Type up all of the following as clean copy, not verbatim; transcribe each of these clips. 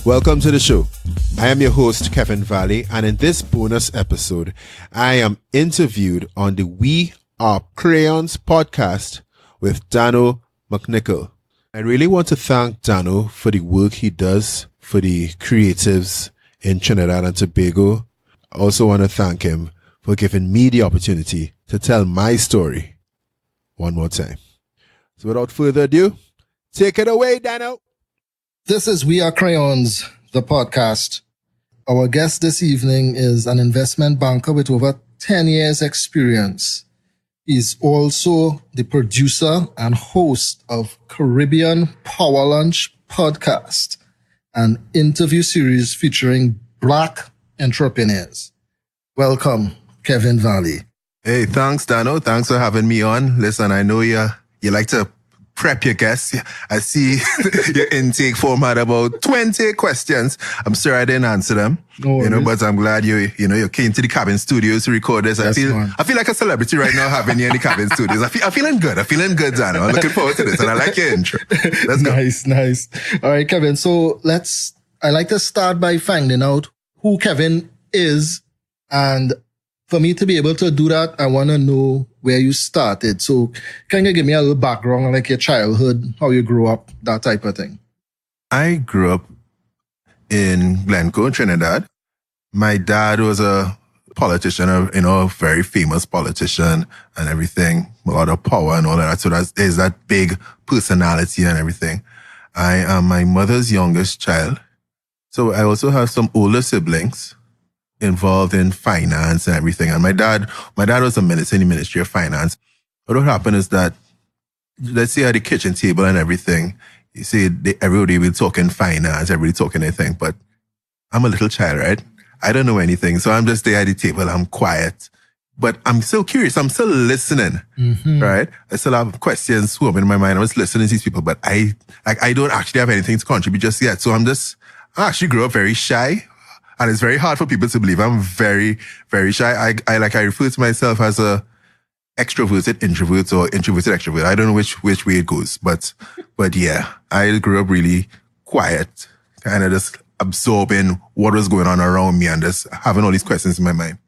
Welcome to the show. I am your host, Kevin Valley, and in this bonus episode, I am interviewed on the We Are Crayons podcast with Dhano Mc Nicol. I really want to thank Dhano for the work he does for the creatives in Trinidad and Tobago. I also want to thank him for giving me the opportunity to tell my story one more time. So without further ado, take it away, Dhano. This is We Are Crayons, the podcast. Our guest this evening is an investment banker with over 10 years experience. He's also the producer and host of Caribbean Power Lunch podcast, an interview series featuring Black entrepreneurs. Welcome, Kevin Valley. Hey, thanks, Dhano. Thanks for having me on. Listen, I know you like to prep your guests. I see your intake form had about 20 questions. I'm sure I didn't answer them, but I'm glad you came to the cabin studios to record this. I feel like a celebrity right now having you in the cabin studios. I'm feeling good, Dhano. I'm looking forward to this, and I like your intro. Let's go. Nice. All right, Kevin. So I like to start by finding out who Kevin is, and for me to be able to do that, I want to know where you started. So can you give me a little background, like your childhood, how you grew up, that type of thing? I grew up in Glencoe, Trinidad. My dad was a politician, a very famous politician and everything, a lot of power and all of that. So there's that big personality and everything. I am my mother's youngest child. So I also have some older siblings involved in finance and everything. And my dad was a minister in the Ministry of Finance. But what happened is that, let's say at the kitchen table and everything, you see everybody will talking finance, everybody talking anything, but I'm a little child, right? I don't know anything. So I'm just there at the table, I'm quiet. But I'm still curious, I'm still listening, right? I still have questions swarming in my mind. I was listening to these people, but I don't actually have anything to contribute just yet. So I actually grew up very shy. And it's very hard for people to believe I'm very, very shy. I refer to myself as a extroverted introvert or introverted extrovert. I don't know which way it goes, but yeah, I grew up really quiet, kind of just absorbing what was going on around me and just having all these questions in my mind.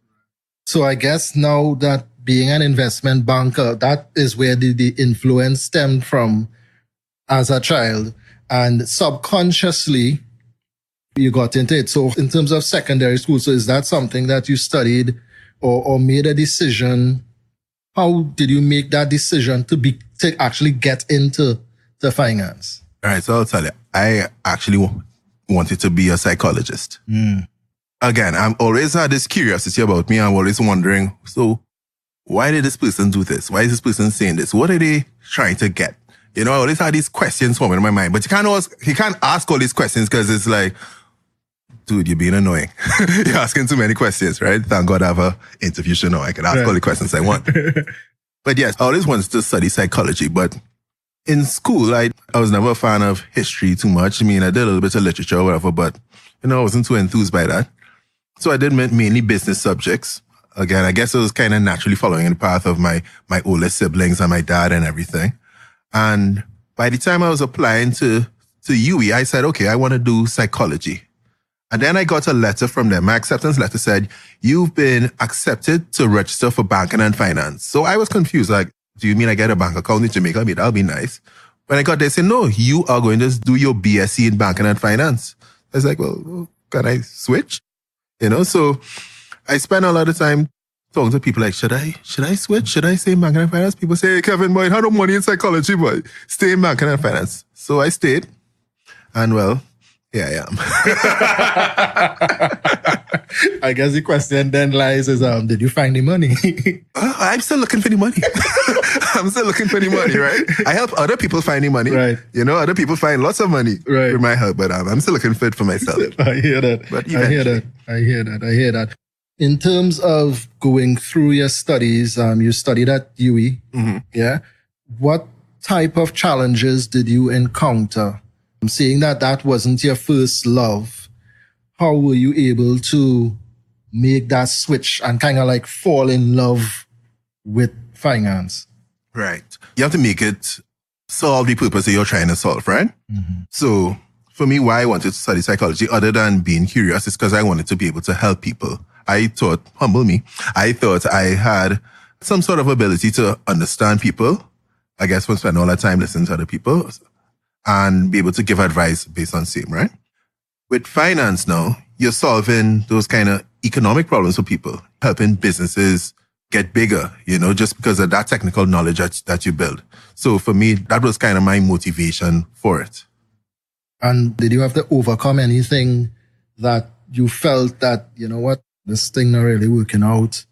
So I guess now that being an investment banker, that is where the influence stemmed from as a child, and subconsciously you got into it. So in terms of secondary school, so is that something that you studied or made a decision? How did you make that decision to actually get into the finance? All right, so I'll tell you, I actually wanted to be a psychologist. Again, I've always had this curiosity about me. I'm always wondering, so why did this person do this? Why is this person saying this? What are they trying to get? I always had these questions forming in my mind, but you can't ask all these questions because it's like, dude, you're being annoying. You're asking too many questions, right? Thank God I have an interview show now. I can ask all the questions I want. But yes, I always wanted to study psychology. But in school, I was never a fan of history too much. I mean, I did a little bit of literature or whatever, but, I wasn't too enthused by that. So I did mainly business subjects. Again, I guess I was kind of naturally following the path of my older siblings and my dad and everything. And by the time I was applying to UE, I said, okay, I want to do psychology. And then I got a letter from them. My acceptance letter said, you've been accepted to register for banking and finance. So I was confused. Like, do you mean I get a bank account in Jamaica? I mean, that'll be nice. When I got there, they said, no, you are going to do your BSc in banking and finance. I was like, well, can I switch? So I spent a lot of time talking to people like, should I switch? Should I stay in banking and finance? People say, hey, Kevin, boy, I have no money in psychology, boy. Stay in banking and finance. So I stayed. And well, here I am. I guess the question then lies is, did you find the money? I'm still looking for the money. I'm still looking for the money, right? I help other people find the money. Right. Other people find lots of money with my help, but I'm still looking for it for myself. I hear that. But I hear that. In terms of going through your studies, you studied at UE. Yeah. What type of challenges did you encounter? I'm saying that wasn't your first love. How were you able to make that switch and kind of like fall in love with finance? Right. You have to make it solve the purpose that you're trying to solve, right? Mm-hmm. So For me, why I wanted to study psychology, other than being curious, is because I wanted to be able to help people. I thought, humble me, I thought I had some sort of ability to understand people. I guess we'll spend all our time listening to other people and be able to give advice based on same, right? With finance now, you're solving those kind of economic problems for people, helping businesses get bigger, just because of that technical knowledge that you build. So for me, that was kind of my motivation for it. And did you have to overcome anything that you felt that, this thing not really working out?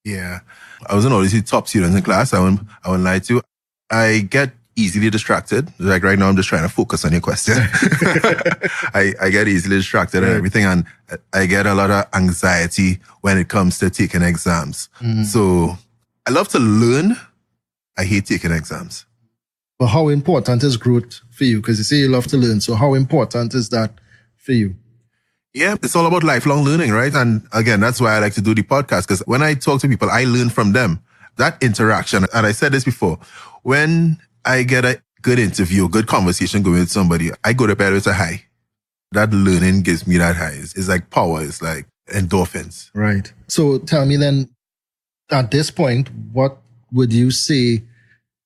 Yeah. I wasn't always the top student in class. I won't lie to you. I get easily distracted. Like right now, I'm just trying to focus on your question. I get easily distracted and everything. And I get a lot of anxiety when it comes to taking exams. So I love to learn. I hate taking exams. But how important is growth for you? Because you say you love to learn. So how important is that for you? Yeah, it's all about lifelong learning, right? And again, that's why I like to do the podcast, because when I talk to people, I learn from them. That interaction, and I said this before, when I get a good interview, good conversation going with somebody, I go to bed with a high. That learning gives me that high. It's like power. It's like endorphins. Right. So tell me then, at this point, what would you say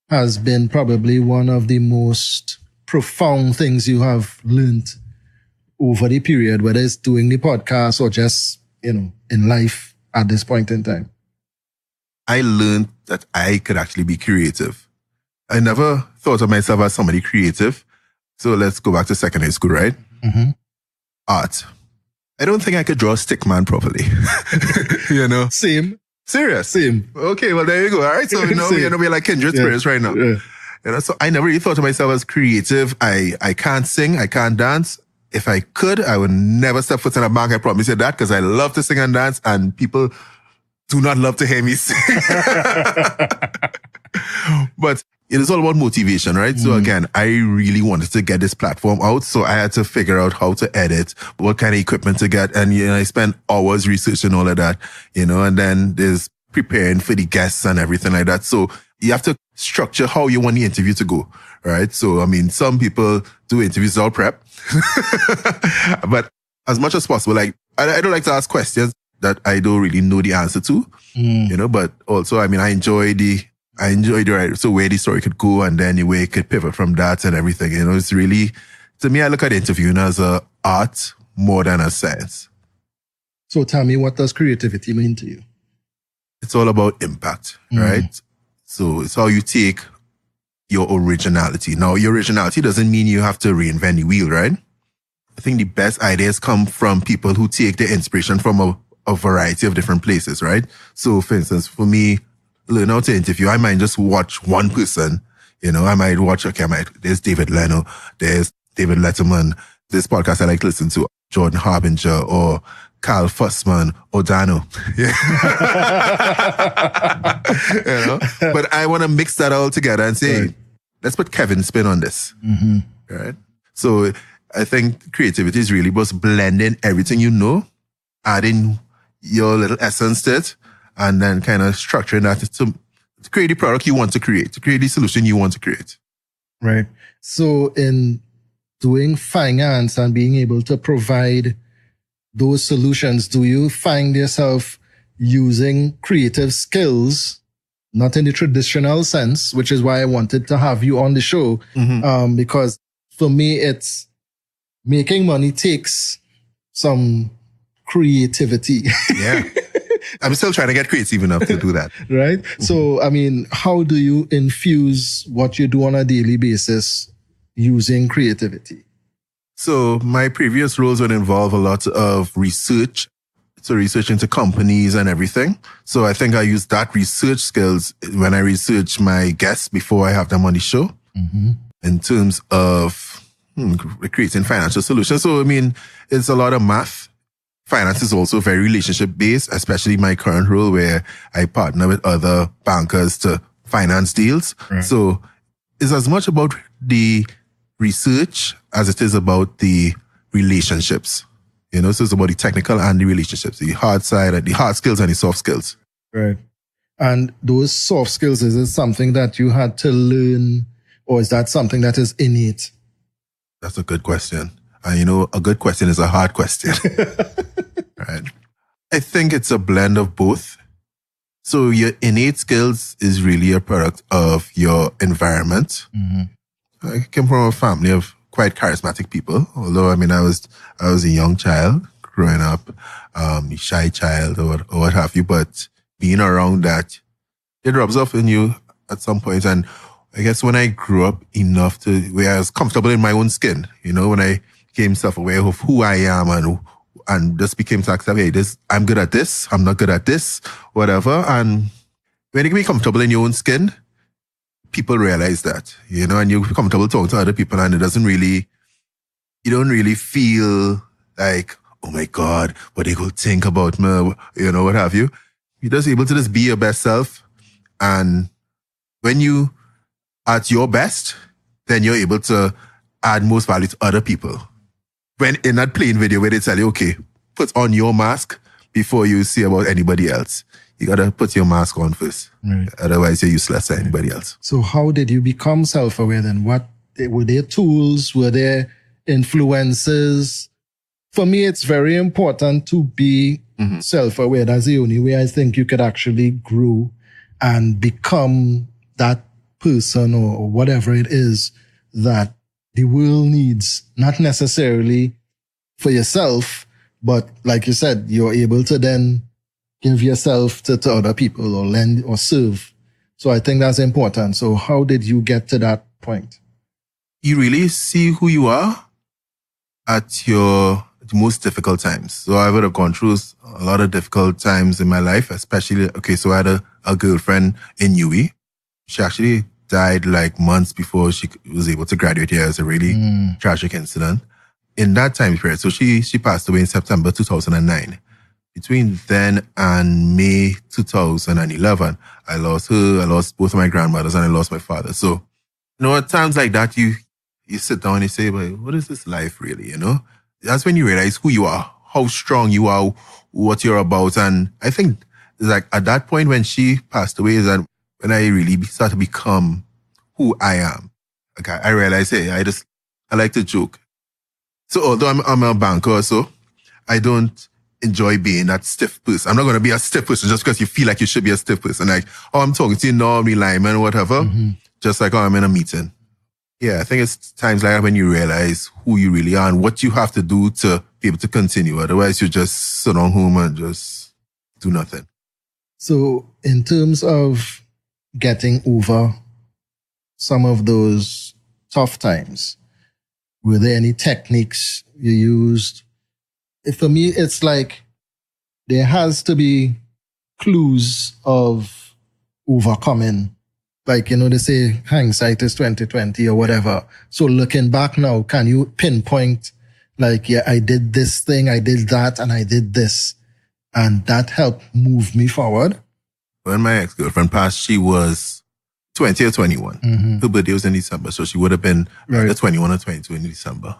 has been probably one of the most profound things you have learned over the period, whether it's doing the podcast or just, in life at this point in time? I learned that I could actually be creative. I never thought of myself as somebody creative. So let's go back to secondary school, right? Mm-hmm. Art. I don't think I could draw a stick man properly. Same. Serious? Same. Okay, well, there you go. All right. So, we're like kindred spirits right now. Yeah. So I never really thought of myself as creative. I can't sing. I can't dance. If I could, I would never step foot in a bank. I promise you that, because I love to sing and dance, and people do not love to hear me sing. But it is all about motivation, right? So again, I really wanted to get this platform out. So I had to figure out how to edit, what kind of equipment to get. And, I spent hours researching all of that, and then there's preparing for the guests and everything like that. So you have to structure how you want the interview to go, right? So, some people do interviews without prep. But as much as possible, like, I don't like to ask questions that I don't really know the answer to, but also, I enjoy the right. So where the story could go, and then the way it could pivot from that and everything, it's really, to me, I look at interviewing as a art more than a science. So tell me, what does creativity mean to you? It's all about impact, right? So it's how you take your originality. Now, your originality doesn't mean you have to reinvent the wheel, right? I think the best ideas come from people who take their inspiration from a variety of different places, right? So, for instance, for me, learn how to interview, I might just watch one person. I might watch, there's David Leno, there's David Letterman. This podcast I like to listen to, Jordan Harbinger or Carl Fussman or Dhano. But I want to mix that all together and say, right, let's put Kevin's spin on this. Right? So I think creativity is really about blending everything adding your little essence to it, and then kind of structuring that to create the product you want to create, to create the solution you want to create. Right. So in doing finance and being able to provide those solutions, do you find yourself using creative skills, not in the traditional sense, which is why I wanted to have you on the show, because for me, it's making money takes some creativity. Yeah. I'm still trying to get creative enough to do that. Right? So, how do you infuse what you do on a daily basis using creativity? So my previous roles would involve a lot of research. So research into companies and everything. So I think I use that research skills when I research my guests before I have them on the show in terms of creating financial solutions. So, it's a lot of math. Finance is also very relationship based, especially my current role where I partner with other bankers to finance deals. Right. So it's as much about the research as it is about the relationships. So it's about the technical and the relationships, the hard side, and the hard skills and the soft skills. Right. And those soft skills, is it something that you had to learn, or is that something that is innate? That's a good question. And a good question is a hard question. Right? I think it's a blend of both. So your innate skills is really a product of your environment. I came from a family of quite charismatic people. Although, I was a young child growing up, a shy child or what have you. But being around that, it rubs off in you at some point. And I guess when I grew up enough to where I was comfortable in my own skin, when I became self-aware of who I am and just became to accept, hey, I'm good at this, I'm not good at this, whatever. And when you can be comfortable in your own skin, people realize that, and you're comfortable talking to other people, and you don't really feel like, oh my God, what they go think about me, what have you. You're just able to just be your best self. And when you at your best, then you're able to add most value to other people. When in that plain video where they tell you, okay, put on your mask before you see about anybody else. You got to put your mask on first. Right. Otherwise, you're useless to anybody else. So how did you become self-aware then? Were there tools? Were there influences? For me, it's very important to be self-aware. That's the only way I think you could actually grow and become that person or whatever it is that the world needs, not necessarily for yourself, but like you said, you're able to then give yourself to other people or lend or serve. So I think that's important. So how did you get to that point? You really see who you are at your most difficult times. So I would have gone through a lot of difficult times in my life, especially, so I had a girlfriend in UWI. She actually died like months before she was able to graduate here. It was a really tragic incident. In that time period, so she passed away in September 2009. Between then and May 2011, I lost her, I lost both of my grandmothers, and I lost my father. So, at times like that, you sit down and you say, but what is this life really, That's when you realize who you are, how strong you are, what you're about. And I think it's like at that point when she passed away is that when I really started to become who I am. Okay, I realized, hey, I like to joke. So although I'm a banker, so I don't enjoy being that stiff person. I'm not going to be a stiff person just because you feel like you should be a stiff person. Like, I'm talking to you normally, lineman, whatever. Just like, I'm in a meeting. Yeah, I think it's times like that when you realize who you really are and what you have to do to be able to continue. Otherwise, you just sit on home and just do nothing. So in terms of getting over some of those tough times, were there any techniques you used? For me, it's like there has to be clues of overcoming. Like, they say hindsight is 20/20 or whatever. So looking back now, can you pinpoint like, yeah, I did this thing, I did that, and I did this, and that helped move me forward? When my ex-girlfriend passed, she was 20 or 21. Her birthday was in December, so she would have been either 21 or 22 in December.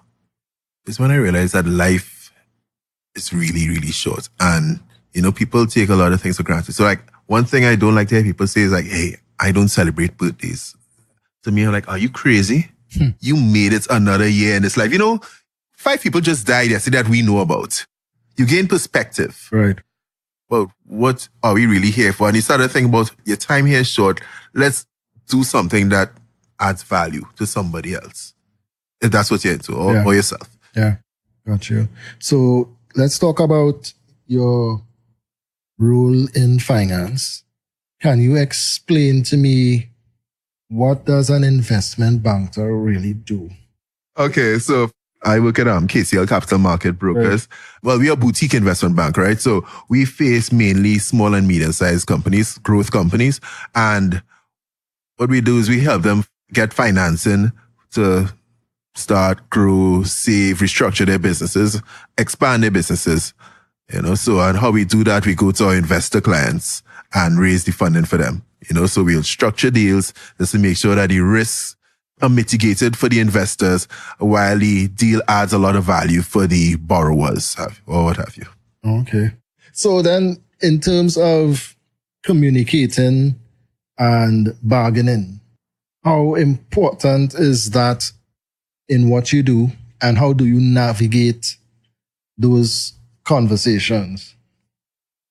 It's when I realized that life is really, really short. And, people take a lot of things for granted. So, like, one thing I don't like to hear people say is like, hey, I don't celebrate birthdays. To me, I'm like, are you crazy? You made it another year in this life. 5 people just died yesterday that we know about. You gain perspective. Right. Well, what are we really here for? And you start to think about your time here is short. Let's do something that adds value to somebody else. If that's what you're into, or yourself. Yeah, got you. So let's talk about your role in finance. Can you explain to me what does an investment banker really do? Okay, so I work at KCL Capital Market Brokers. Right. Well, we are a boutique investment bank, right? So we face mainly small and medium-sized companies, growth companies. And what we do is we help them get financing to start, grow, save, restructure their businesses, expand their businesses. So and how we do that, we go to our investor clients and raise the funding for them. So we'll structure deals just to make sure that the risks are mitigated for the investors while the deal adds a lot of value for the borrowers or what have you. Okay. So then in terms of communicating and bargaining, how important is that in what you do And how do you navigate those conversations?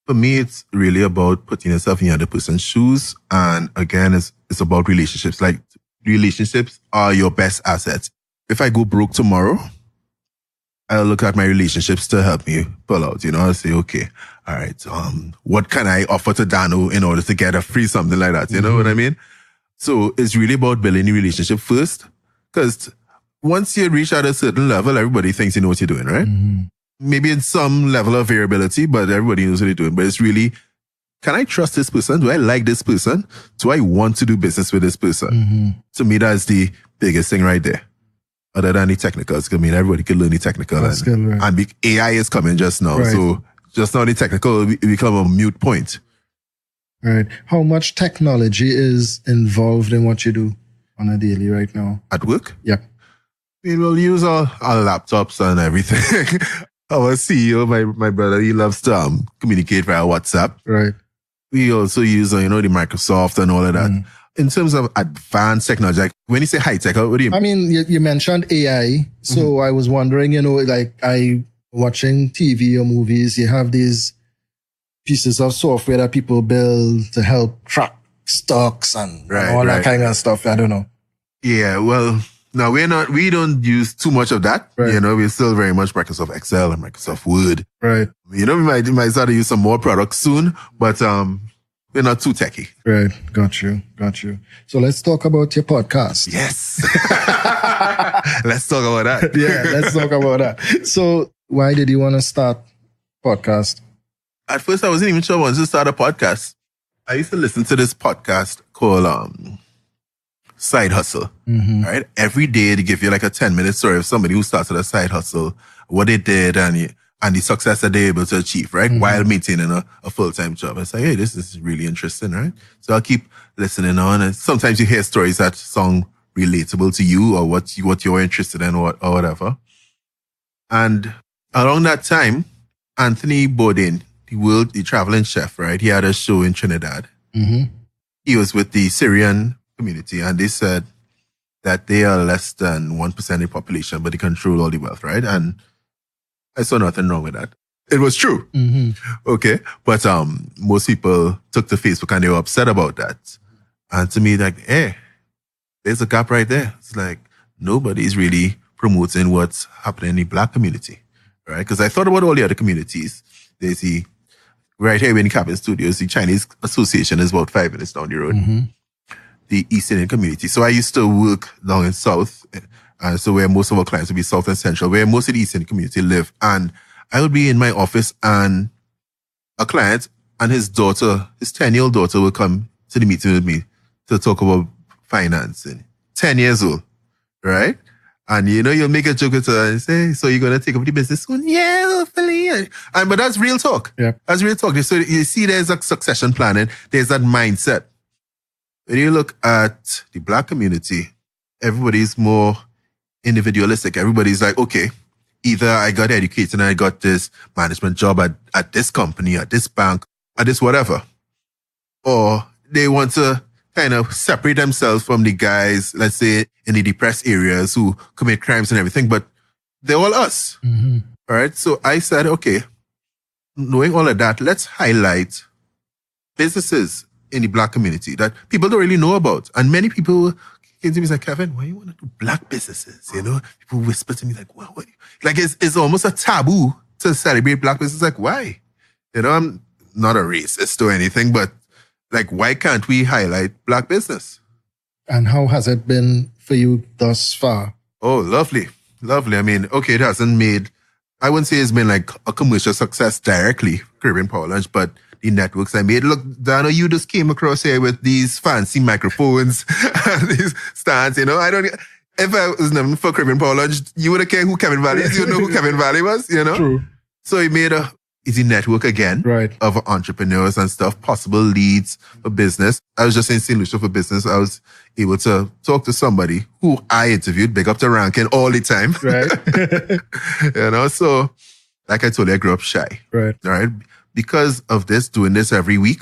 For me, it's really about putting yourself in the other person's shoes. And again, it's about relationships. Like, relationships are your best assets. If I go broke tomorrow, I'll look at my relationships to help me pull out. I'll say, okay, all right, what can I offer to Dhano in order to get a free something like that? You know what I mean? So it's really about building a relationship first. Because once you reach at a certain level, everybody thinks you know what you're doing, right? Maybe in some level of variability, but everybody knows what they're doing. But it's really, can I trust this person? Do I like this person? Do I want to do business with this person? To me, that's the biggest thing right there. Other than the technicals. I mean, everybody can learn the technical. And AI is coming just now. Right. So just now the technical will become a mute point. Right. How much technology is involved in what you do on a daily right now? At work? Yeah. We'll use our laptops and everything. Our CEO, my brother, he loves to communicate via WhatsApp. Right. We also use, the Microsoft and all of that. In terms of advanced technology, like when you say high tech, what do you mean? I mean, you mentioned AI. So I was wondering, watching TV or movies, you have these pieces of software that people build to help track stocks and all that kind of stuff. I don't know. Yeah, well, no, we don't use too much of that. Right. We're still very much Microsoft Excel and Microsoft Word. Right. We might start to use some more products soon, but we're not too techy. Right. Got you. So let's talk about your podcast. Yes. Let's talk about that. Yeah, let's talk about that. So why did you want to start podcast? At first, I wasn't even sure I wanted to start a podcast. I used to listen to this podcast called Side Hustle. Right? Every day they give you like a 10-minute story of somebody who started a side hustle, what they did and the success that they're able to achieve, right? While maintaining a full-time job. It's like, hey, this is really interesting, right? So I'll keep listening on. And sometimes you hear stories that sound relatable to you or what you're interested in or whatever. And around that time, Anthony Bourdain, the traveling chef, right? He had a show in Trinidad. He was with the Syrian community and they said that they are less than 1% of the population, but they control all the wealth, right? And I saw nothing wrong with that. It was true. Okay. But most people took to Facebook and they were upset about that. And to me, like, hey, there's a gap right there. It's like nobody's really promoting what's happening in the Black community, right? Because I thought about all the other communities. There's right here in the Cabin Studios, the Chinese Association is about 5 minutes down the road. The East Indian community. So I used to work down in South. So where most of our clients would be South and Central, where most of the East Indian community live. And I would be in my office and a client and his daughter, his 10-year-old daughter would come to the meeting with me to talk about financing. 10 years old, right? And you'll make a joke with her and say, so you're going to take up the business soon? Yeah, hopefully. But that's real talk. Yeah. That's real talk. So you see there's a succession planning. There's that mindset. When you look at the Black community, everybody's more individualistic. Everybody's like, okay, either I got educated and I got this management job at this company, at this bank, at this whatever. Or they want to kind of separate themselves from the guys, let's say, in the depressed areas who commit crimes and everything, but they're all us. All right. So I said, okay, knowing all of that, let's highlight businesses in the Black community that people don't really know about. And many people came to me and said, Kevin, why you want to do Black businesses? People whisper to me like, well, what? Like it's almost a taboo to celebrate Black businesses. Like, why? I'm not a racist or anything, but like, why can't we highlight Black business? And how has it been for you thus far? Oh, lovely. Lovely. I mean, okay, it hasn't made, I wouldn't say it's been like a commercial success directly, Caribbean Power Lunch, but the networks I made. Look, Dhano, you just came across here with these fancy microphones and these stands, if I was known for Caribbean Power Lunch, you wouldn't care who Kevin Valley is. You know who Kevin Valley was, True. So he made a easy network again, right, of entrepreneurs and stuff, possible leads for business. I was just in St. Lucia for business. I was able to talk to somebody who I interviewed, big up to Rankin all the time. Right. So like I told you, I grew up shy. Right. All right. Because of this, doing this every week,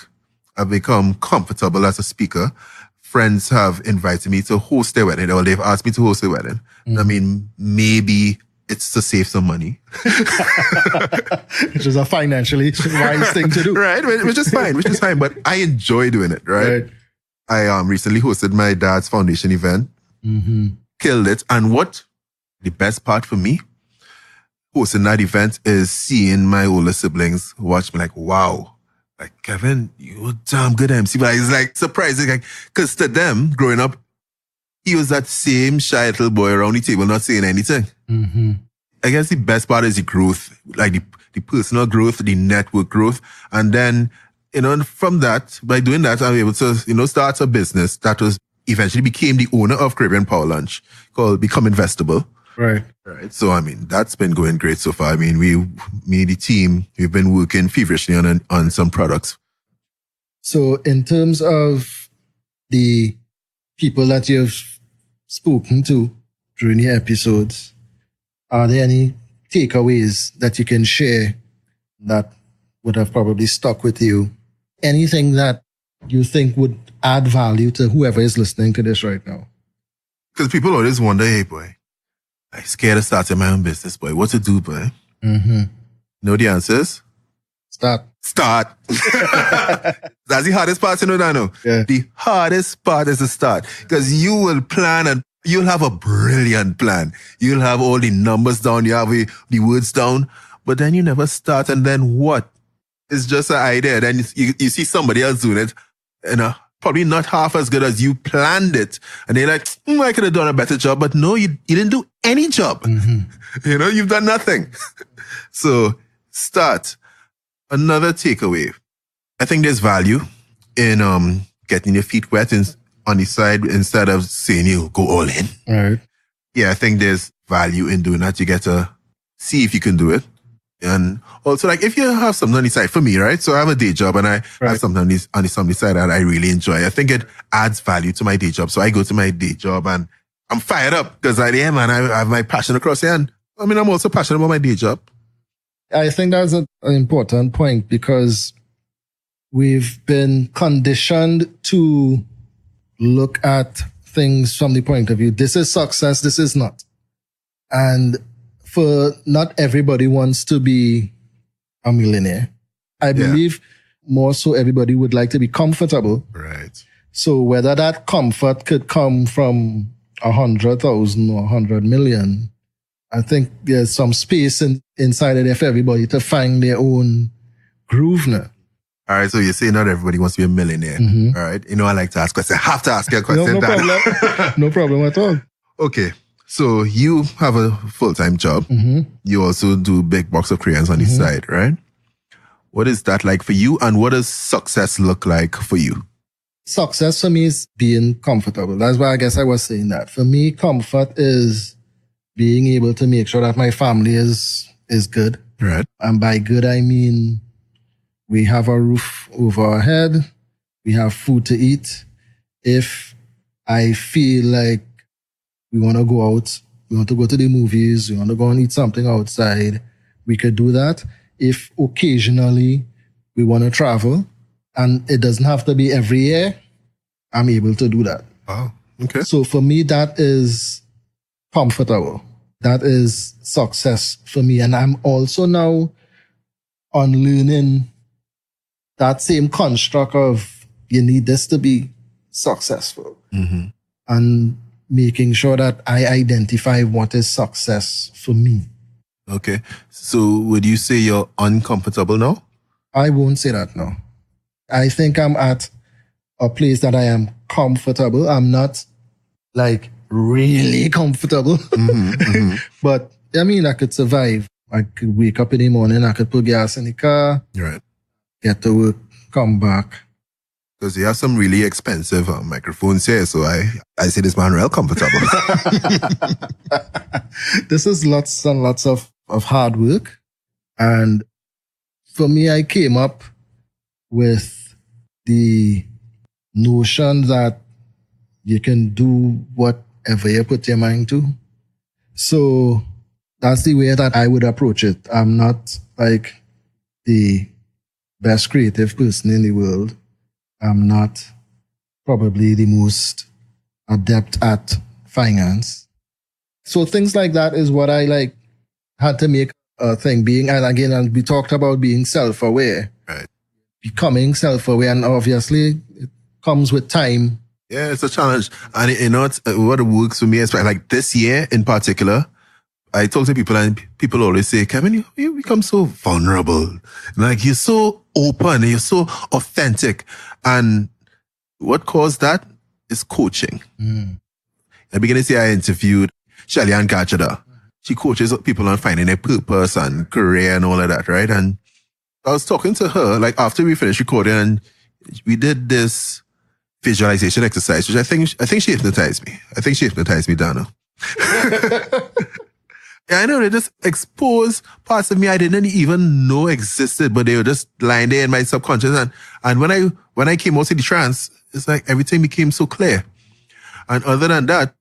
I've become comfortable as a speaker. Friends have invited me to host their wedding, or they've asked me to host their wedding. I mean, maybe it's to save some money. Which is a financially wise thing to do. Right, which is fine. But I enjoy doing it, right? I recently hosted my dad's foundation event. Killed it. And what the best part for me, hosting that event, is seeing my older siblings watch me like, wow, like, Kevin, you're a damn good MC. But it's like surprising, like, because to them, growing up, he was that same shy little boy around the table, not saying anything. I guess the best part is the growth, like the personal growth, the network growth. And then, from that, by doing that, I'm able to, start a business that was eventually became the owner of Caribbean Power Lunch, called Become Investable. Right. So, I mean, that's been going great so far. I mean, me, the team, we've been working feverishly on some products. So in terms of the people that you've spoken to during the episodes, are there any takeaways that you can share that would have probably stuck with you? Anything that you think would add value to whoever is listening to this right now? Because people always wonder, hey, boy, I'm scared of starting my own business, boy. What to do, boy? Know the answers? Start. That's the hardest part, Dhano. Yeah. The hardest part is to start. Because you will plan and you'll have a brilliant plan. You'll have all the numbers down, you have the words down, but then you never start. And then what? It's just an idea. Then you see somebody else doing it, and probably not half as good as you planned it. And they're like, I could have done a better job. But no, you didn't do any job. You've done nothing. So start. Another takeaway. I think there's value in getting your feet wet on the side instead of saying you go all in. Right. Yeah, I think there's value in doing that. You get to see if you can do it. And also, like, if you have something on the side, for me, right? So I have a day job and I have something on the side that I really enjoy. I think it adds value to my day job. So I go to my day job and I'm fired up because I have my passion across here. And I mean, I'm also passionate about my day job. I think that's an important point because we've been conditioned to look at things from the point of view, this is success, this is not. And for not everybody wants to be a millionaire. I believe more so everybody would like to be comfortable. Right. So whether that comfort could come from 100,000 or 100 million, I think there's some space inside of there for everybody to find their own groove now. All right, so you say not everybody wants to be a millionaire. All right, I like to ask questions. I have to ask you a question. No problem. No problem at all. Okay, so you have a full-time job. You also do big box of crayons on the side, right? What is that like for you, and what does success look like for you? Success for me is being comfortable. That's why I guess I was saying that. For me, comfort is being able to make sure that my family is good. Right. And by good, I mean we have a roof over our head. We have food to eat. If I feel like we want to go out, we want to go to the movies, we want to go and eat something outside, we could do that. If occasionally we want to travel, and it doesn't have to be every year, I'm able to do that. Oh, okay. So for me, that is comfortable. That is success for me. And I'm also now unlearning that same construct of you need this to be successful. And making sure that I identify what is success for me. Okay. So would you say you're uncomfortable now? I won't say that now. I think I'm at a place that I am comfortable. I'm not like really comfortable. But I mean, I could survive. I could wake up in the morning, I could put gas in the car, Right. get to work, come back. Because you have some really expensive microphones here, so I say this man real comfortable. This is lots and lots of hard work. And for me, I came up with the notion that you can do whatever you put your mind to. So that's the way that I would approach it. I'm not like the best creative person in the world. I'm not probably the most adept at finance. So things like that is what I like had to make a thing being, and again, and we talked about being self-aware, Right. becoming self-aware, and obviously it comes with time. Yeah, it's a challenge. And what works for me is like this year in particular, I talk to people and people always say, Kevin, you become so vulnerable. Like you're so open, you're so authentic. And what caused that is coaching. At the beginning of the year, I interviewed Shelly Ann Gachada. She coaches people on finding their purpose and career and all of that, right? And I was talking to her, like after we finished recording, and we did this visualization exercise, which I think she hypnotized me. I think she hypnotized me, Dhano. Yeah, I know they just exposed parts of me I didn't even know existed, but they were just lying there in my subconscious. And when I came out of the trance, it's like everything became so clear. And other than that,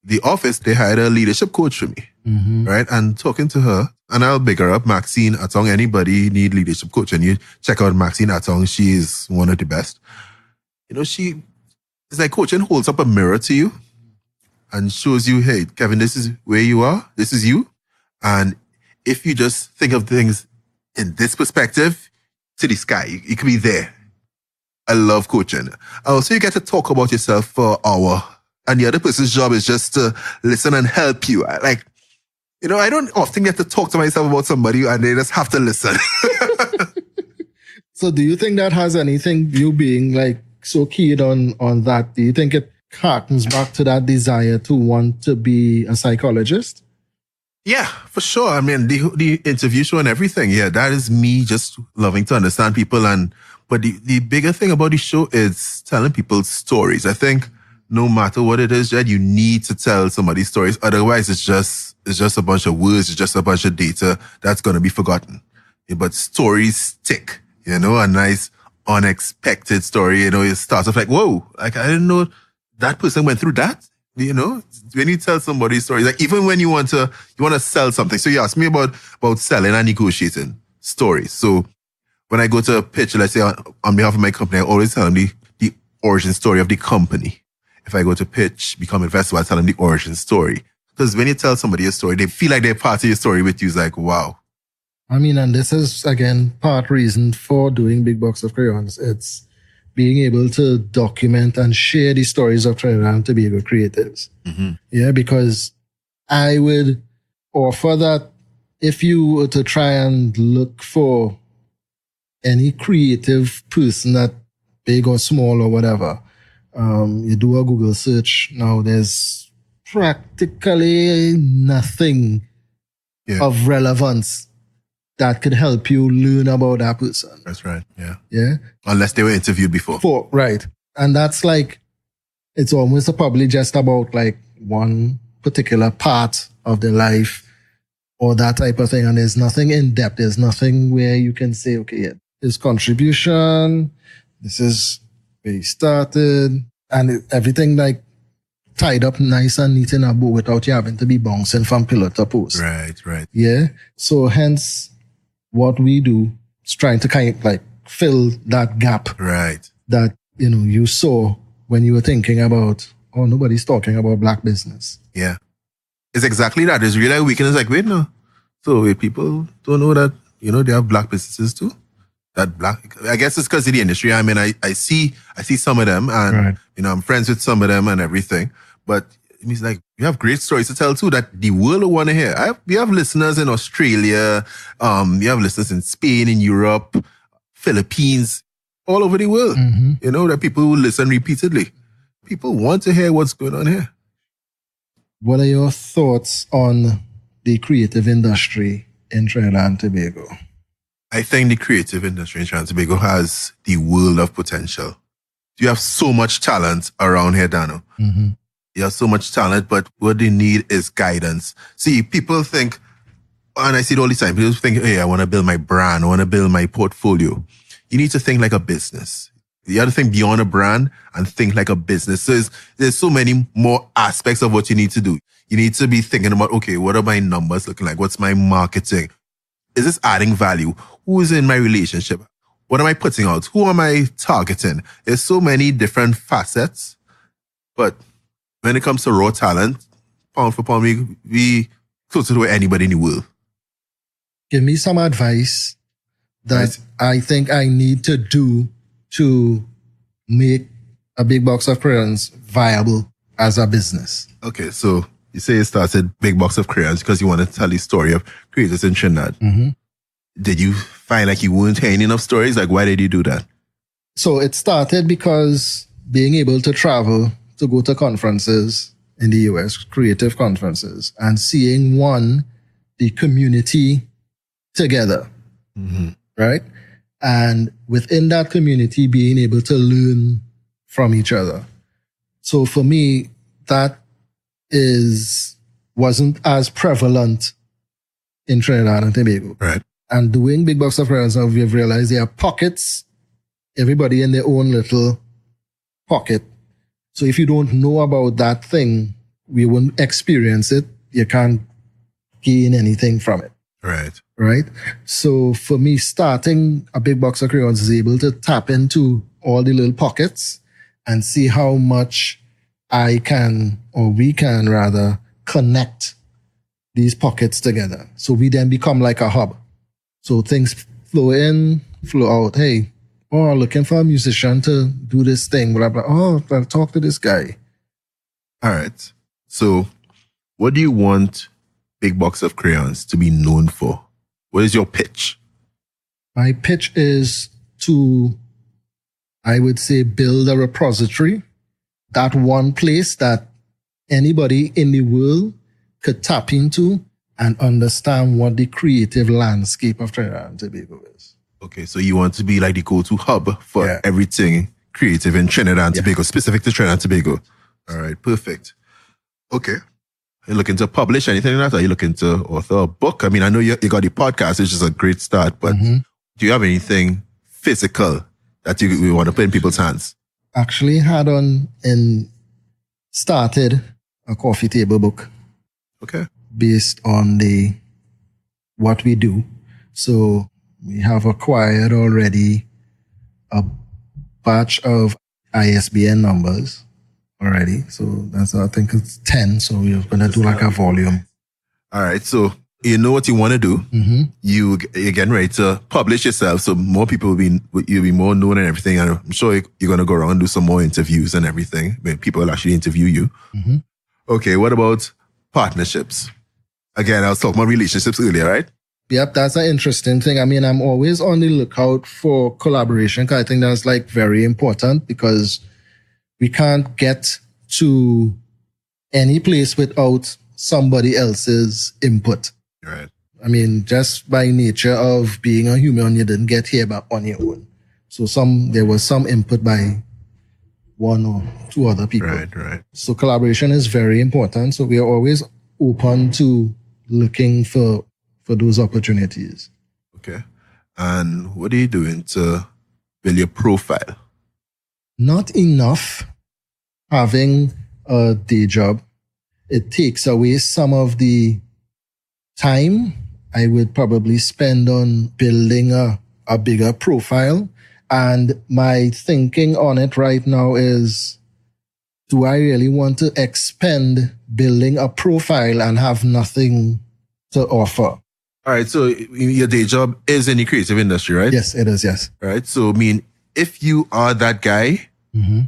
the office, they hired a leadership coach for me, right? And talking to her, and I'll big her up, Maxine Atong. Anybody need leadership coach, and you check out Maxine Atong. She is one of the best. You know, it's like coaching holds up a mirror to you and shows you, hey, Kevin, this is where you are. This is you. And if you just think of things in this perspective, to the sky, you can be there. I love coaching. Also, you get to talk about yourself for an hour, and the other person's job is just to listen and help you. Like, you know, I don't often get to talk to myself about somebody and they just have to listen. So do you think that has anything, you being like so keyed on that, do you think it harkens back to that desire to want to be a psychologist? Yeah, for sure. I mean, the interview show and everything. Yeah, that is me just loving to understand people. But the bigger thing about the show is telling people stories. I think no matter what it is, Jed, you need to tell somebody stories. Otherwise, it's just a bunch of words. It's just a bunch of data that's going to be forgotten. Yeah, but stories stick, you know, a nice unexpected story. You know, it starts off like, whoa, like I didn't know that person went through that. You know, when you tell somebody stories, like even when you want to sell something. So you asked me about selling and negotiating stories. So when I go to a pitch, let's say on behalf of my company, I always tell them the origin story of the company. If I go to pitch, become investor, I tell them the origin story. Because when you tell somebody a story, they feel like they're part of your story with you. It's like, wow. I mean, and this is, again, part reason for doing Big Box of Crayons. It's being able to document and share the stories of Trinidad and Tobago creatives. Yeah, because I would offer that if you were to try and look for any creative person, that big or small or whatever, you do a Google search now, there's practically nothing of relevance that could help you learn about that person. That's right. Yeah. Yeah. Unless they were interviewed before. Right. And that's like, it's almost probably just about like one particular part of their life or that type of thing. And there's nothing in depth. There's nothing where you can say, okay, his contribution, this is where he started, and everything like tied up nice and neat in a bow without you having to be bouncing from pillar to post. Right. Yeah. So hence what we do is trying to kind of like fill that gap. Right. That, you know, you saw when you were thinking about, oh, nobody's talking about black business. Yeah. It's exactly that. It's really like weekend. It's like, wait, no. So if people don't know that, you know, they have black businesses too. I guess it's because of the industry. I mean, I see some of them and, you know, I'm friends with some of them and everything. But it means like, you have great stories to tell too that the world will want to hear. We have listeners in Australia. We have listeners in Spain, in Europe, Philippines, all over the world. You know, that people who listen repeatedly. People want to hear what's going on here. What are your thoughts on the creative industry in Trinidad and Tobago? I think the creative industry in Trinidad and Tobago has the world of potential. You have so much talent around here, Dhano. You have so much talent, but what they need is guidance. See, people think, and I see it all the time, people think, hey, I want to build my brand, I want to build my portfolio. You need to think like a business. You have to think beyond a brand and think like a business. So there's so many more aspects of what you need to do. You need to be thinking about, okay, what are my numbers looking like? What's my marketing? Is this adding value? Who is in my relationship? What am I putting out? Who am I targeting? There's so many different facets, but when it comes to raw talent, pound for pound, we closer to anybody in the world. give me some advice that I think I need to do to make a big box of crayons viable as a business. Okay, so you say you started Big Box of Crayons because you want to tell the story of creators in Trinidad. Mm-hmm. Did you find like you weren't hearing enough stories? Like, why did you do that? So it started because being able to travel to go to conferences in the US, creative conferences, and seeing the community together, right? And within that community, being able to learn from each other. So for me, that wasn't as prevalent in Trinidad and Tobago. Right. And doing Big Box of Crayons, now we've realized there are pockets, everybody in their own little pocket. So if you don't know about that thing, we won't experience it. You can't gain anything from it. Right. Right. So for me, starting a Big Box of Crayons is able to tap into all the little pockets and see how much I can, or we can rather, connect these pockets together. So we then become like a hub. So things flow in, flow out. Hey, looking for a musician to do this thing. Blah, blah. Oh, I'll talk to this guy. All right. So what do you want Big Box of Crayons to be known for? What is your pitch? My pitch is to, I would say, build a repository. That one place that anybody in the world could tap into and understand what the creative landscape of Trinidad and Tobago is. Okay, so you want to be like the go-to hub for everything creative in Trinidad and Tobago, specific to Trinidad and Tobago. All right, perfect. Okay. Are you looking to publish anything like that? Are you looking to author a book? I mean, I know you got the podcast, which is a great start, but do you have anything physical that you want to put in people's hands? Actually started a coffee table book. Okay. Based on what we do. So we have acquired already a batch of ISBN numbers already. So that's, I think it's 10. So we're going to do like a volume. All right. So you know what you want to do. You're getting ready to publish yourself. So more people you'll be more known and everything. And I'm sure you're going to go around and do some more interviews and everything. People will actually interview you. Okay. What about partnerships? Again, I was talking about relationships earlier, right? Yep, that's an interesting thing. I mean, I'm always on the lookout for collaboration because I think that's like very important because we can't get to any place without somebody else's input. Right. I mean, just by nature of being a human, you didn't get here on your own. So there was some input by one or two other people. Right. So collaboration is very important. So we are always open to looking for those opportunities. Okay. And what are you doing to build your profile? Not enough having a day job. It takes away some of the time I would probably spend on building a bigger profile. And my thinking on it right now is, do I really want to expend building a profile and have nothing to offer? All right. So your day job is in the creative industry, right? Yes, it is. Yes. All right. So, I mean, if you are that guy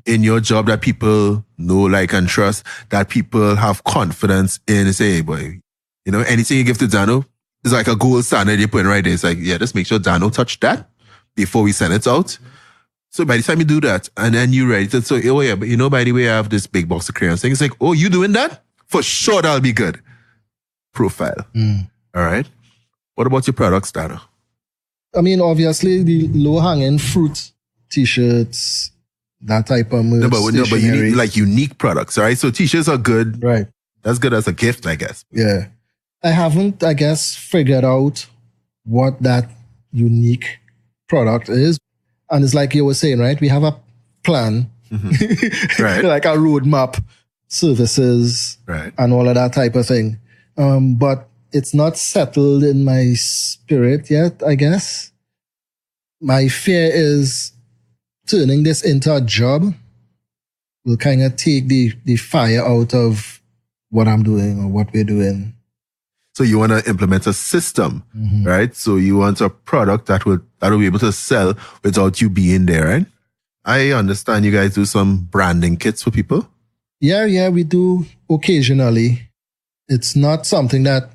in your job that people know, like, and trust, that people have confidence in, say, hey, boy, you know, anything you give to Dhano is like a gold standard you put in right there. It's like, yeah, just make sure Dhano touch that before we send it out. So by the time you do that, and then you ready to, so, oh yeah, but you know, by the way, I have this Big Box of Crayons thing. It's like, oh, you doing that? For sure, that'll be good. Profile. All right. What about your products, Dhano? I mean, obviously, the low-hanging fruit, T-shirts, that type of merch. No, but you need like unique products, all right? So T-shirts are good. Right. That's good as a gift, I guess. Yeah. I haven't, I guess, figured out what that unique product is. And it's like you were saying, right? We have a plan, Right? like a roadmap, services, Right. and all of that type of thing. But it's not settled in my spirit yet, I guess. My fear is turning this into a job will kind of take the fire out of what I'm doing or what we're doing. So you want to implement a system, right? So you want a product that will be able to sell without you being there, right? I understand you guys do some branding kits for people. Yeah, we do occasionally. It's not something that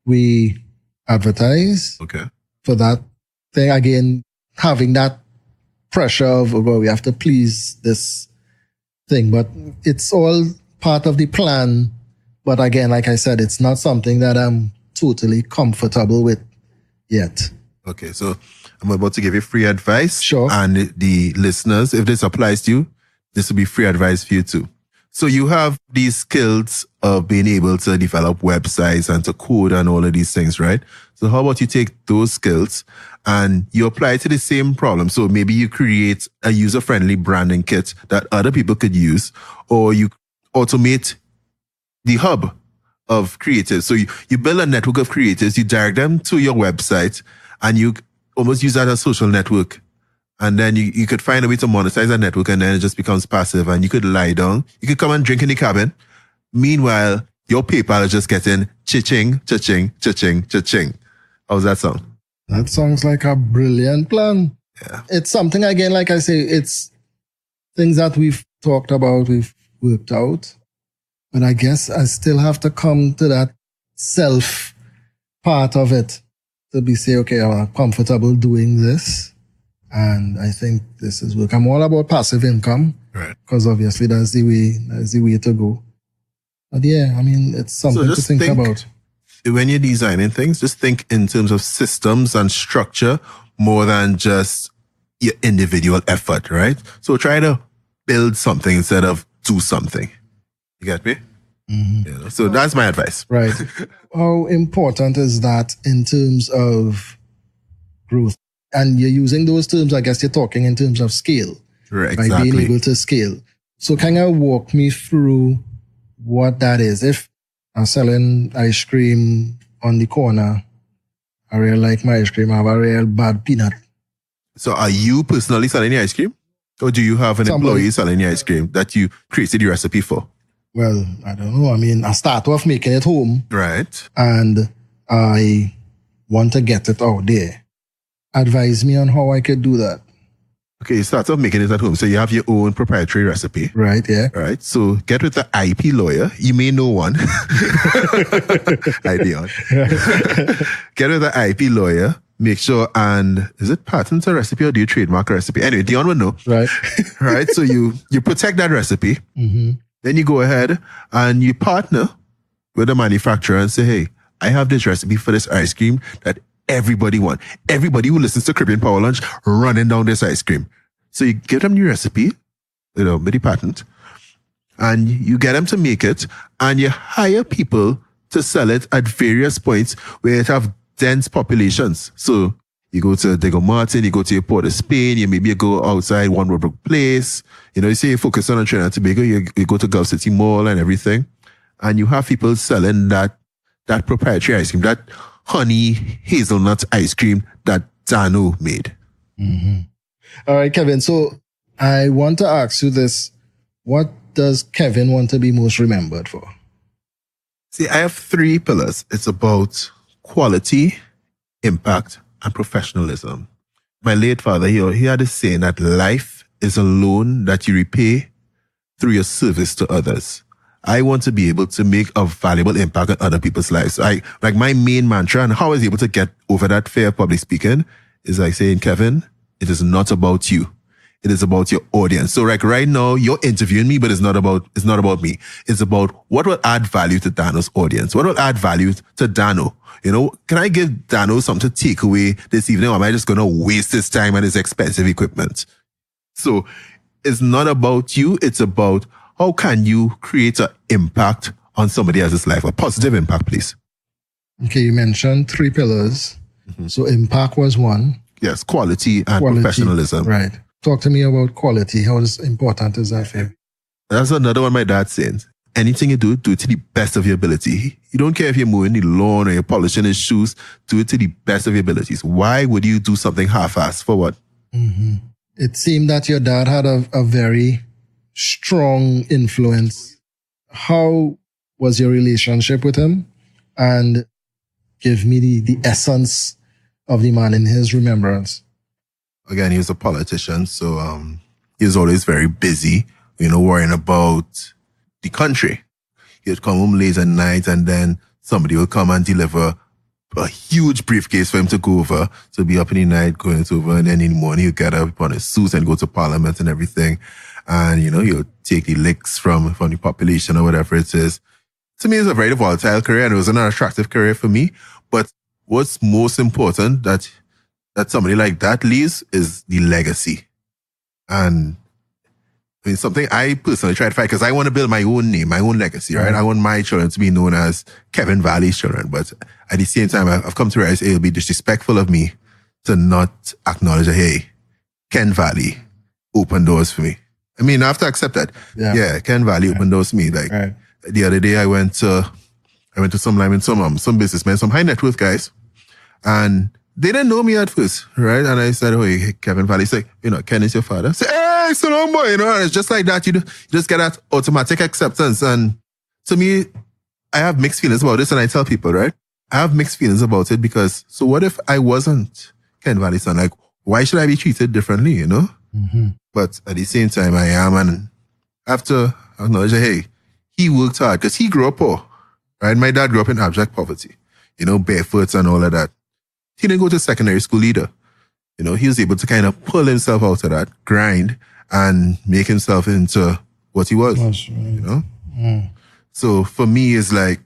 we advertise. Okay. For that thing, again, having that pressure of, well, we have to please this thing, but it's all part of the plan. But again, like I said, it's not something that I'm totally comfortable with yet. Okay, so I'm about to give you free advice. Sure. And the listeners, if this applies to you, this will be free advice for you too. So you have these skills of being able to develop websites and to code and all of these things, right? So how about you take those skills and you apply it to the same problem? So maybe you create a user-friendly branding kit that other people could use, or you automate the hub of creatives. So you build a network of creatives, you direct them to your website, and you almost use that as a social network. And then you could find a way to monetize that network, and then it just becomes passive, and you could lie down. You could come and drink in the cabin. Meanwhile, your PayPal is just getting cha-ching, cha-ching, cha-ching, cha-ching. How's that sound? That sounds like a brilliant plan. Yeah. It's something, again, like I say, it's things that we've talked about, we've worked out. But I guess I still have to come to that self part of it to be say, okay, I'm comfortable doing this. And I think this is work. I'm all about passive income. Right. Because obviously that's the way to go. But yeah, I mean, it's something to think about. When you're designing things, just think in terms of systems and structure more than just your individual effort, right? So try to build something instead of do something. You get me? Mm-hmm. So that's my advice. Right. How important is that in terms of growth? And you're using those terms, I guess you're talking in terms of scale. Right, by exactly. being able to scale. So can you walk me through what that is? If I'm selling ice cream on the corner, I really like my ice cream, I have a real bad peanut. So are you personally selling your ice cream? Or do you have an employee selling your ice cream that you created the recipe for? Well, I don't know. I mean, I start off making it home. Right. And I want to get it out there. Advise me on how I could do that. Okay, you start off making it at home. So you have your own proprietary recipe. Right, yeah. Right. So get with the IP lawyer. You may know one. Ideon. Get with the IP lawyer. Make sure, and is it patent a recipe or do you trademark a recipe? Anyway, Dion will know. Right. Right. So you protect that recipe. Mm-hmm. Then you go ahead and you partner with the manufacturer and say, hey, I have this recipe for this ice cream that everybody wants. Everybody who listens to Caribbean Power Lunch running down this ice cream. So you give them the recipe, with the patent, and you get them to make it, and you hire people to sell it at various points where it have dense populations. So you go to Diego Martin, you go to your Port of Spain, you go outside One Woodbrook Place. You say you focus on Trinidad and Tobago, you go to Gulf City Mall and everything. And you have people selling that proprietary ice cream, that honey hazelnut ice cream that Dhano made. Mm-hmm. All right, Kevin. So I want to ask you this. What does Kevin want to be most remembered for? See, I have 3 pillars. It's about quality, impact, and professionalism. My late father, he had a saying that life is a loan that you repay through your service to others. I want to be able to make a valuable impact on other people's lives. My main mantra, and how I was able to get over that fear of public speaking, is like saying, Kevin, it is not about you. It is about your audience. So right now, you're interviewing me, but it's not about me. It's about what will add value to Dhano's audience. What will add value to Dhano? Can I give Dhano something to take away this evening, or am I just going to waste his time and his expensive equipment? So it's not about you. It's about how can you create an impact on somebody else's life, a positive impact, please. Okay, you mentioned 3 pillars. Mm-hmm. So impact was one. Yes, quality and professionalism. Right. Talk to me about quality. How important is that for you? That's another one my dad says. Anything you do it to the best of your ability. You don't care if you're mowing the lawn or you're polishing his shoes. Do it to the best of your abilities. Why would you do something half-assed? For what? Mm-hmm. It seemed that your dad had a very strong influence. How was your relationship with him? And give me the essence of the man in his remembrance. Again, he was a politician, so he was always very busy, worrying about the country. He'd come home late at night, and then somebody would come and deliver a huge briefcase for him to go over. So be up in the night, going over, and then in the morning he'd get up on his suit and go to Parliament and everything. And, he'll take the licks from the population or whatever it is. To me, it's a very volatile career, and it was an attractive career for me. But what's most important that somebody like that leaves is the legacy. And something I personally try to fight, because I want to build my own name, my own legacy, right? I want my children to be known as Kevin Valley's children. But at the same time, I've come to realize it'll be disrespectful of me to not acknowledge that, hey, Ken Valley opened doors for me. I mean, I have to accept that. Yeah, Ken Valley opened doors for me. Like the other day, I went to some businessmen, some high net worth guys, and they didn't know me at first, right? And I said, "Oh, hey, Kevin Valley." He's like, Ken is your father. I said, "Hey, so no boy," and it's just like that. You just get that automatic acceptance. And to me, I have mixed feelings about this, and I tell people, right? I have mixed feelings about it because, so what if I wasn't Ken Valley's son? Like, why should I be treated differently, Mm-hmm. But at the same time, I am, and I have to acknowledge that, hey, he worked hard because he grew up poor, right? My dad grew up in abject poverty, barefoot and all of that. He didn't go to secondary school either. He was able to kind of pull himself out of that, grind, and make himself into what he was, That's right. So for me, it's like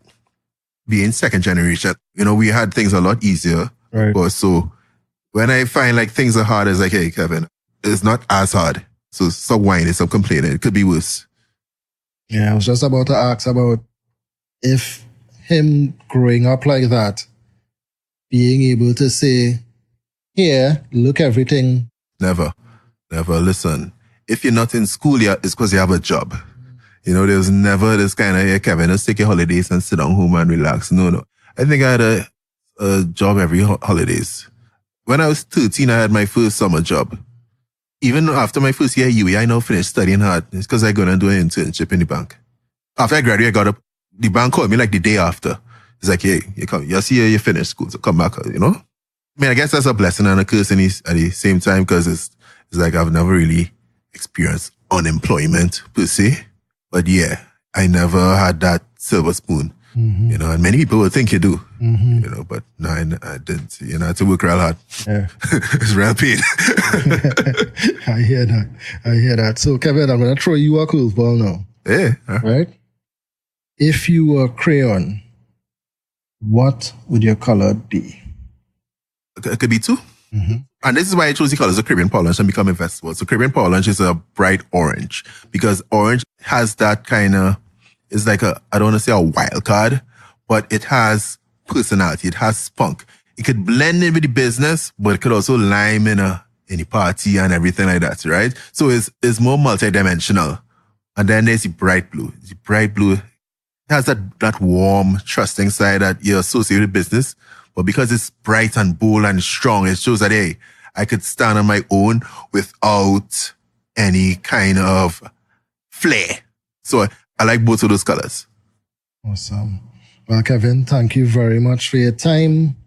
being second generation, we had things a lot easier. Right. But so when I find like things are hard, it's like, hey, Kevin, it's not as hard. So stop whining, stop complaining. It could be worse. Yeah, I was just about to ask about if him growing up like that, being able to say, here, look everything. Never. Listen, if you're not in school yet, it's because you have a job. There's never this kind of, hey, Kevin, let's take your holidays and sit down home and relax. No. I think I had a job every holidays. When I was 13, I had my first summer job. Even after my first year at UWI, I now finished studying hard. It's because I going to do an internship in the bank. After I graduated, the bank called me like the day after. It's like, hey, you see you finished school, so come back, I mean, I guess that's a blessing and a curse at the same time, because it's like I've never really experienced unemployment per se. But yeah, I never had that silver spoon, and many people would think you do, but no, I didn't. I had to work real hard. Yeah. It's real pain. I hear that. So, Kevin, I'm going to throw you a curveball now. Yeah. Right? If you were a crayon, what would your color be? It could be two. Mm-hmm. And this is why I chose the colors of Caribbean Power Lunch and become investable. So Caribbean Power Lunch is a bright orange, because orange has that kind of, it's like I don't want to say a wild card, but it has personality. It has spunk. It could blend in with the business, but it could also lime in the party and everything like that, right? So it's more multidimensional. And then there's the bright blue. The bright blue has that warm, trusting side that you associate with business. But because it's bright and bold and strong, it shows that, hey, I could stand on my own without any kind of flair. So I like both of those colors. Awesome. Well, Kevin, thank you very much for your time.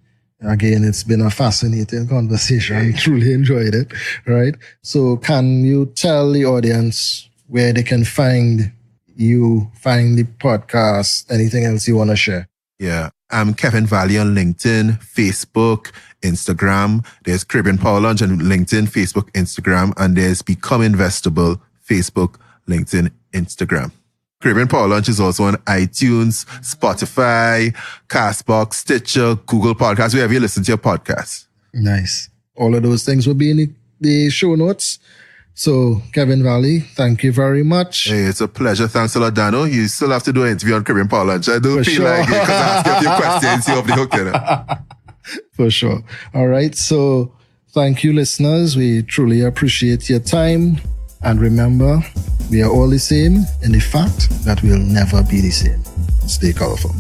Again, it's been a fascinating conversation. I truly enjoyed it, right? So can you tell the audience where they can find you, find the podcast, anything else you want to share? Yeah. I'm Kevin Valley on LinkedIn, Facebook, Instagram. There's Caribbean Power Lunch on LinkedIn, Facebook, Instagram. And there's Become Investable, Facebook, LinkedIn, Instagram. Caribbean Power Lunch is also on iTunes, Spotify, Castbox, Stitcher, Google Podcasts, wherever you listen to your podcasts. Nice. All of those things will be in the show notes. So, Kevin Valley, thank you very much. Hey, it's a pleasure. Thanks a lot, Dhano. You still have to do an interview on Caribbean Power Lunch. I don't feel like it because I ask you a few questions. You're off the hook, For sure. All right. So, thank you, listeners. We truly appreciate your time. And remember, we are all the same in the fact that we'll never be the same. Stay colorful.